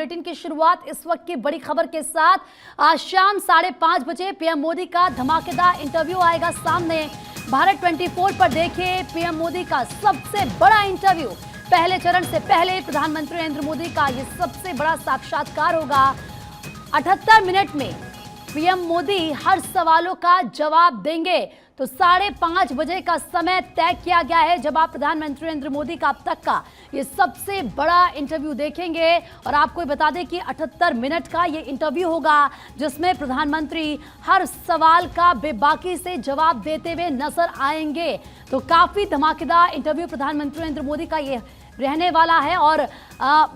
Bulletin की शुरुआत इस वक्त की बड़ी खबर के साथ। आज शाम 5:30 बजे पीएम मोदी का धमाकेदार इंटरव्यू आएगा सामने। भारत 24 पर देखिए पीएम मोदी का सबसे बड़ा इंटरव्यू। पहले चरण से पहले प्रधानमंत्री नरेंद्र मोदी का यह सबसे बड़ा साक्षात्कार होगा। 78 मिनट में पीएम मोदी हर सवालों का जवाब देंगे। तो 5:30 बजे का समय तय किया गया है जब आप प्रधानमंत्री नरेंद्र मोदी का अब तक का ये सबसे बड़ा इंटरव्यू देखेंगे। और आपको बता दें कि 78 मिनट का ये इंटरव्यू होगा जिसमें प्रधानमंत्री हर सवाल का बेबाकी से जवाब देते हुए नजर आएंगे। तो काफी धमाकेदार इंटरव्यू प्रधानमंत्री नरेंद्र मोदी का ये रहने वाला है। और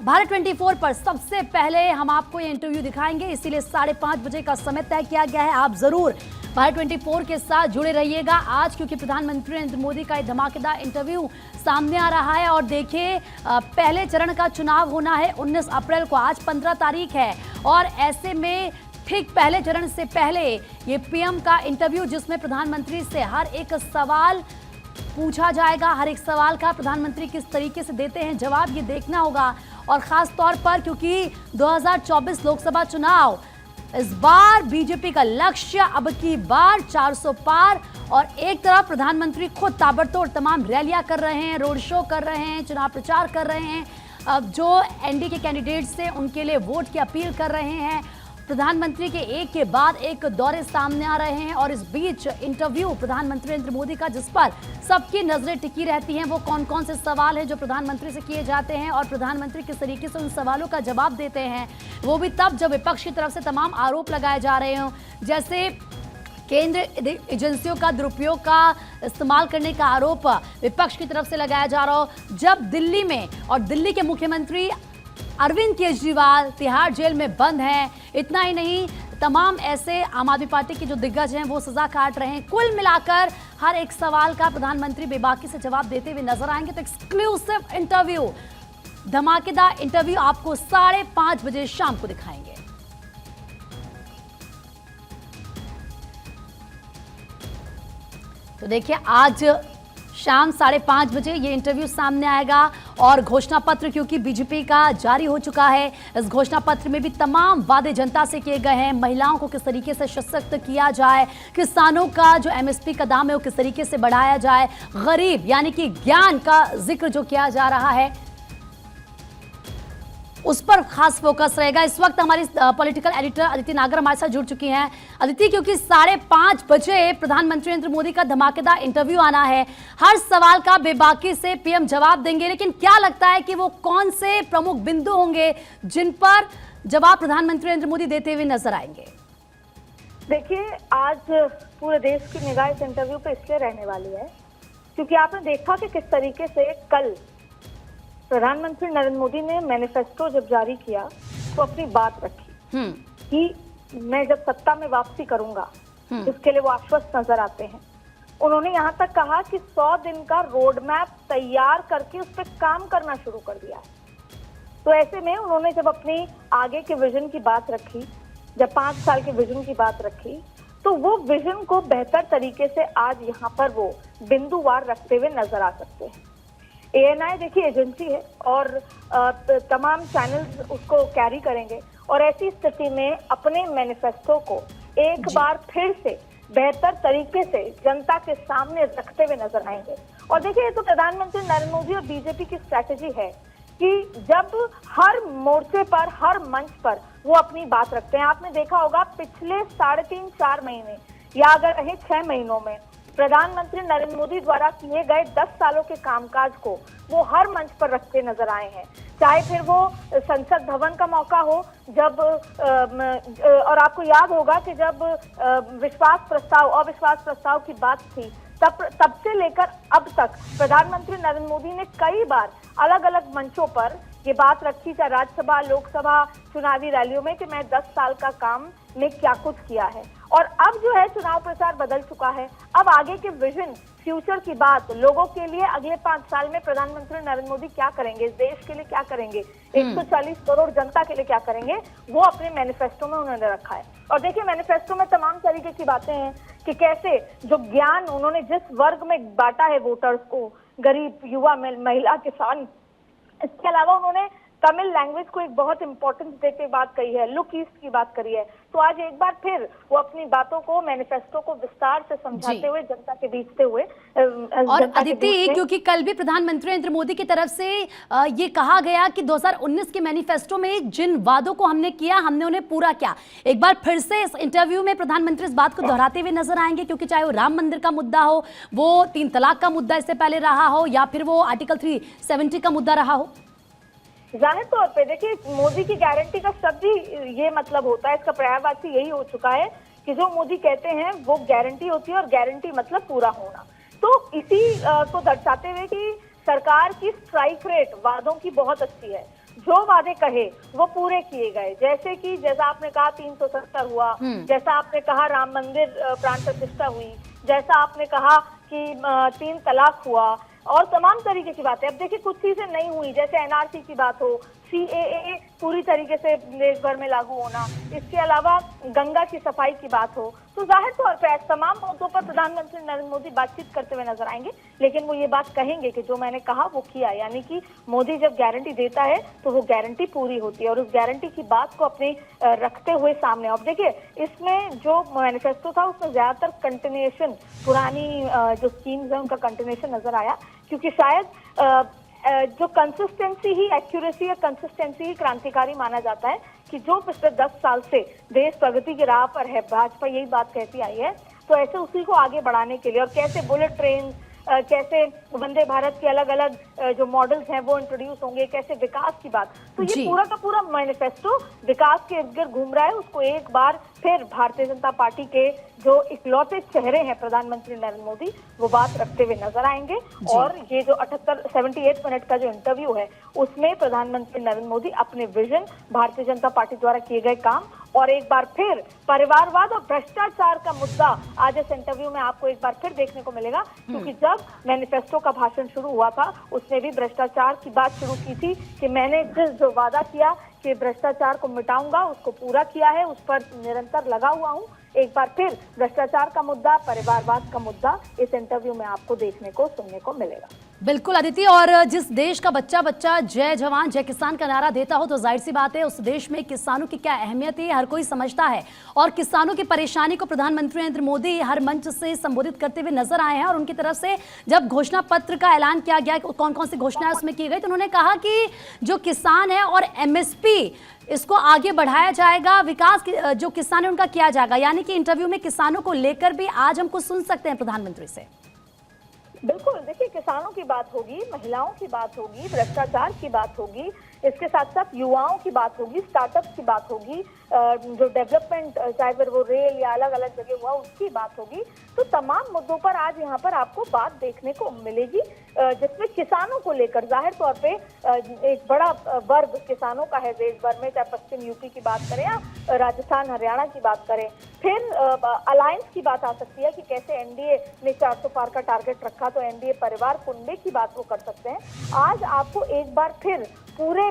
भारत 24 पर सबसे पहले हम आपको ये इंटरव्यू दिखाएंगे, इसीलिए 5:30 बजे का समय तय किया गया है। आप जरूर भारत 24 के साथ जुड़े रहिएगा आज, क्योंकि प्रधानमंत्री नरेंद्र मोदी का एक धमाकेदार इंटरव्यू सामने आ रहा है। और देखिए पहले चरण का चुनाव होना है 19 अप्रैल को, आज 15 तारीख है। और ऐसे में ठीक पहले चरण से पहले ये पीएम का इंटरव्यू जिसमें प्रधानमंत्री से हर एक सवाल पूछा जाएगा, हर एक सवाल का प्रधानमंत्री किस तरीके से देते हैं जवाब, ये देखना होगा। और खास तौर पर क्योंकि 2024 लोकसभा चुनाव, इस बार बीजेपी का लक्ष्य अब की बार 400 पार। और एक तरफ प्रधानमंत्री खुद ताबड़तोड़ तमाम रैलियां कर रहे हैं, रोड शो कर रहे हैं, चुनाव प्रचार कर रहे हैं, अब जो एनडीए के कैंडिडेट्स हैं उनके लिए वोट की अपील कर रहे हैं। प्रधानमंत्री के एक के बाद एक दौरे सामने आ रहे हैं। और इस बीच इंटरव्यू प्रधानमंत्री नरेंद्र मोदी का जिस पर सबकी नजरें टिकी रहती हैं, वो कौन कौन से सवाल हैं जो प्रधानमंत्री से किए जाते हैं और प्रधानमंत्री किस तरीके से उन सवालों का जवाब देते हैं, वो भी तब जब विपक्ष की तरफ से तमाम आरोप लगाए जा रहे हों, जैसे केंद्र एजेंसियों का दुरुपयोग का इस्तेमाल करने का आरोप विपक्ष की तरफ से लगाया जा रहा हो, जब दिल्ली में और दिल्ली के मुख्यमंत्री अरविंद केजरीवाल तिहाड़ जेल में बंद हैं। इतना ही नहीं, तमाम ऐसे आम आदमी पार्टी के जो दिग्गज हैं वो सजा काट रहे हैं। कुल मिलाकर हर एक सवाल का प्रधानमंत्री बेबाकी से जवाब देते हुए नजर आएंगे। तो एक्सक्लूसिव इंटरव्यू, धमाकेदार इंटरव्यू आपको 5:30 बजे शाम को दिखाएंगे। तो देखिए आज शाम 5:30 बजे ये इंटरव्यू सामने आएगा। और घोषणा पत्र क्योंकि बीजेपी का जारी हो चुका है, इस घोषणा पत्र में भी तमाम वादे जनता से किए गए हैं। महिलाओं को किस तरीके से सशक्त किया जाए, किसानों का जो एमएसपी का दाम है वो किस तरीके से बढ़ाया जाए, गरीब यानी कि ज्ञान का जिक्र जो किया जा रहा है उस पर खास फोकस रहेगा। इस वक्त हमारी पॉलिटिकल एडिटर अदिति नागर हमारे साथ जुड़ चुकी हैं। अदिति, क्योंकि 5:30 बजे प्रधानमंत्री नरेंद्र मोदी का धमाकेदार इंटरव्यू आना है, हर सवाल का बेबाकी से पीएम जवाब देंगे, लेकिन क्या लगता है कि वो कौन से प्रमुख बिंदु होंगे जिन पर जवाब प्रधानमंत्री नरेंद्र मोदी देते हुए नजर आएंगे? देखिए, आज पूरे देश की निगाह इस इंटरव्यू पे इसलिए रहने वाली है क्योंकि आपने देखा कि किस तरीके से कल प्रधानमंत्री नरेंद्र मोदी ने मैनिफेस्टो जब जारी किया तो अपनी बात रखी कि मैं जब सत्ता में वापसी करूंगा, जिसके लिए वो आश्वस्त नजर आते हैं। उन्होंने यहाँ तक कहा कि 100 दिन का रोड मैप तैयार करके उस पर काम करना शुरू कर दिया है। तो ऐसे में उन्होंने जब अपनी आगे के विजन की बात रखी, जब 5 साल के विजन की बात रखी, तो वो विजन को बेहतर तरीके से आज यहाँ पर वो बिंदुवार रखते हुए नजर आ सकते हैं। ANI देखिए एजेंसी है और तमाम चैनल्स उसको कैरी करेंगे और ऐसी स्थिति में अपने मैनिफेस्टो को एक बार फिर से बेहतर तरीके से जनता के सामने रखते हुए नजर आएंगे। और देखिए, ये तो प्रधानमंत्री नरेंद्र मोदी और बीजेपी की स्ट्रैटेजी है कि जब हर मोर्चे पर, हर मंच पर वो अपनी बात रखते हैं। आपने देखा होगा पिछले 3.5-4 महीने या अगर कहें 6 महीनों में प्रधानमंत्री नरेंद्र मोदी द्वारा किए गए 10 सालों के कामकाज को वो हर मंच पर रखते नजर आए हैं, चाहे फिर वो संसद भवन का मौका हो, जब और आपको याद होगा कि जब अविश्वास प्रस्ताव की बात थी, तब से लेकर अब तक प्रधानमंत्री नरेंद्र मोदी ने कई बार अलग अलग मंचों पर ये बात रखी, चाहे राज्यसभा, लोकसभा, चुनावी रैलियों में, कि मैं 10 साल का काम में क्या कुछ किया है। और अब जो है चुनाव प्रचार बदल चुका है। अब आगे के विजन, फ्यूचर की बात, लोगों के लिए अगले 5 साल में प्रधानमंत्री नरेंद्र मोदी क्या करेंगे, इस देश के लिए क्या करेंगे, 140 करोड़ जनता के लिए क्या करेंगे, वो अपने मैनिफेस्टो में उन्होंने रखा है। और देखिए, मैनिफेस्टो में तमाम तरीके की बातें हैं कि कैसे जो ज्ञान उन्होंने जिस वर्ग में बांटा है वोटर्स को, गरीब, युवा, महिला, किसान, इसके अलावा उन्होंने तमिल लैंग्वेज को एक बहुत इंपॉर्टेंस देते हुए बात कही है, लुक ईस्ट की बात करी है। तो आज एक बार फिर वो अपनी बातों को, मैनिफेस्टो को विस्तार से समझाते हुए, जनता के बीचते हुए और अदिति, क्योंकि कल भी प्रधानमंत्री नरेंद्र मोदी की तरफ से ये कहा गया कि 2019 के मैनिफेस्टो में जिन वादों को हमने किया, हमने उन्हें पूरा किया। एक बार फिर से इस इंटरव्यू में प्रधानमंत्री इस बात को दोहराते हुए नजर आएंगे, क्योंकि चाहे वो राम मंदिर का मुद्दा हो, वो 3 तलाक का मुद्दा इससे पहले रहा हो, या फिर वो आर्टिकल 370 का मुद्दा रहा हो। जाहिर तौर पे देखिए, मोदी की गारंटी का शब्द ही ये मतलब होता है, इसका पर्यायवाची यही हो चुका है कि जो मोदी कहते हैं वो गारंटी होती है, और गारंटी मतलब पूरा होना। तो इसी को दर्शाते हुए कि सरकार की स्ट्राइक रेट वादों की बहुत अच्छी है, जो वादे कहे वो पूरे किए गए। जैसा आपने कहा 370 हुआ, जैसा आपने कहा राम मंदिर प्राण प्रतिष्ठा हुई, जैसा आपने कहा कि 3 तलाक हुआ, और तमाम तरीके की बातें। अब देखिए, कुछ चीजें नहीं हुई, जैसे एनआरसी की बात हो, सीएए पूरी तरीके से देश भर में लागू होना, इसके अलावा गंगा की सफाई की बात हो। तो जाहिर तौर पर तमाम मुद्दों पर प्रधानमंत्री नरेंद्र मोदी बातचीत करते हुए नजर आएंगे, लेकिन वो ये बात कहेंगे कि जो मैंने कहा वो किया। यानी कि मोदी जब गारंटी देता है तो वो गारंटी पूरी होती है, और उस गारंटी की बात को अपनी रखते हुए सामने। अब देखिए, इसमें जो मैनिफेस्टो था उसमें ज्यादातर कंटिन्यूएशन, पुरानी जो स्कीम्स है उनका कंटिन्यूएशन नजर आया, क्योंकि शायद जो कंसिस्टेंसी ही, एक्यूरेसी या कंसिस्टेंसी ही क्रांतिकारी माना जाता है, कि जो पिछले 10 साल से देश प्रगति की राह पर है, भाजपा यही बात कहती आई है, तो ऐसे उसी को आगे बढ़ाने के लिए, और कैसे बुलेट ट्रेन, कैसे वंदे भारत के अलग अलग जो मॉडल्स हैं वो इंट्रोड्यूस होंगे, कैसे विकास की बात। तो ये पूरा का पूरा मैनिफेस्टो विकास के इर्द गिर्द घूम रहा है। उसको एक बार फिर भारतीय जनता पार्टी के जो इकलौते चेहरे हैं प्रधानमंत्री नरेंद्र मोदी, वो बात रखते हुए नजर आएंगे। और ये जो 78 मिनट का जो इंटरव्यू है, उसमें प्रधानमंत्री नरेंद्र मोदी अपने विजन, भारतीय जनता पार्टी द्वारा किए गए काम, और एक बार फिर परिवारवाद और भ्रष्टाचार का मुद्दा आज इस इंटरव्यू में आपको एक बार फिर देखने को मिलेगा। क्योंकि जब मैनिफेस्टो का भाषण शुरू हुआ था, उसने भी भ्रष्टाचार की बात शुरू की थी कि मैंने जो वादा किया कि भ्रष्टाचार को मिटाऊंगा, उसको पूरा किया है, उस पर निरंतर लगा हुआ हूं। एक बार फिर भ्रष्टाचार का मुद्दा, परिवारवाद का मुद्दा इस इंटरव्यू में आपको देखने को, सुनने को मिलेगा। बिल्कुल अदिति, और जिस देश का बच्चा बच्चा जय जवान जय किसान का नारा देता हो, तो जाहिर सी बात है उस देश में किसानों की क्या अहमियत है हर कोई समझता है। और किसानों की परेशानी को प्रधानमंत्री नरेंद्र मोदी हर मंच से संबोधित करते हुए नजर आए हैं। और उनकी तरफ से जब घोषणा पत्र का ऐलान किया गया, कौन कौन सी घोषणाएं उसमें की गई, तो उन्होंने कहा कि जो किसान है और एमएसपी, इसको आगे बढ़ाया जाएगा, विकास जो किसान है उनका किया जाएगा। यानी कि इंटरव्यू में किसानों को लेकर भी आज हम कुछ सुन सकते हैं प्रधानमंत्री से। बिल्कुल, देखिए, किसानों की बात होगी, महिलाओं की बात होगी, भ्रष्टाचार की बात होगी, इसके साथ साथ युवाओं की बात होगी, स्टार्टअप्स की बात होगी, जो डेवलपमेंट, चाहे फिर वो रेल या अलग अलग जगह हुआ, उसकी बात होगी। तो तमाम मुद्दों पर आज यहाँ पर आपको बात देखने को मिलेगी, जिसमें किसानों को लेकर जाहिर तौर पे एक बड़ा वर्ग किसानों का है देश भर में, चाहे पश्चिम यूपी की बात करें या राजस्थान हरियाणा की बात करें। फिर अलायंस की बात आ सकती है कि कैसे एनडीए ने 400 पार का टारगेट रखा, तो एनडीए परिवार कुंबे की बात वो कर सकते हैं। आज आपको एक बार फिर पूरे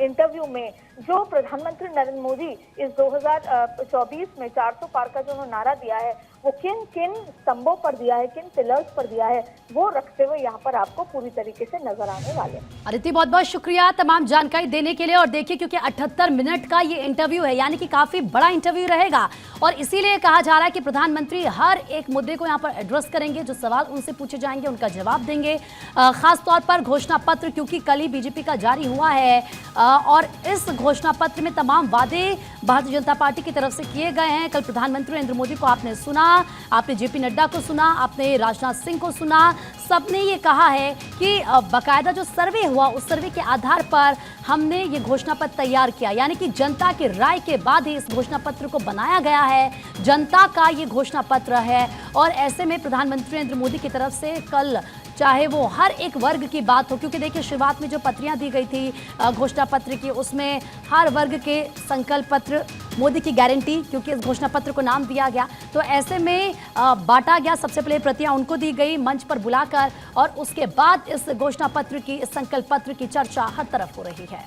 इंटरव्यू में जो प्रधानमंत्री नरेंद्र मोदी इस 2024 में 400 पार का जो नारा दिया है, वो किन किन स्तंभों पर दिया है, किन पिलर्स पर दिया है, वो रखते हुए यहाँ पर आपको पूरी तरीके से नजर आने वाले हैं। अदिति, बहुत बहुत शुक्रिया तमाम जानकारी देने के लिए। और देखिए, क्योंकि 78 मिनट का ये इंटरव्यू है, यानी कि काफी बड़ा इंटरव्यू रहेगा, और इसीलिए कहा जा रहा है कि प्रधानमंत्री हर एक मुद्दे को यहाँ पर एड्रेस करेंगे, जो सवाल उनसे पूछे जाएंगे उनका जवाब देंगे। खास तौर पर घोषणा पत्र, क्योंकि कल ही बीजेपी का जारी हुआ है, और इस घोषणा पत्र में तमाम वादे भारतीय जनता पार्टी की तरफ से किए गए हैं। कल प्रधानमंत्री नरेंद्र मोदी को आपने सुना, आपने जेपी नड्डा को सुना, आपने राजनाथ सिंह को सुना। सबने ये कहा है कि बाकायदा जो सर्वे हुआ, उस सर्वे के आधार पर हमने ये घोषणा पत्र तैयार किया। यानी कि जनता की राय के बाद ही इस घोषणा पत्र को बनाया गया है, जनता का ये घोषणा पत्र है। और ऐसे में प्रधानमंत्री नरेंद्र मोदी की तरफ से कल चाहे वो हर एक वर्ग की बात हो, क्योंकि देखिए शुरुआत में जो पत्रियां दी गई थी घोषणा पत्र की, उसमें हर वर्ग के संकल्प पत्र, मोदी की गारंटी, क्योंकि इस घोषणा पत्र को नाम दिया गया, तो ऐसे में बांटा गया। सबसे पहले प्रतियां उनको दी गई मंच पर बुलाकर, और उसके बाद इस घोषणा पत्र की, इस संकल्प पत्र की चर्चा हर तरफ हो रही है।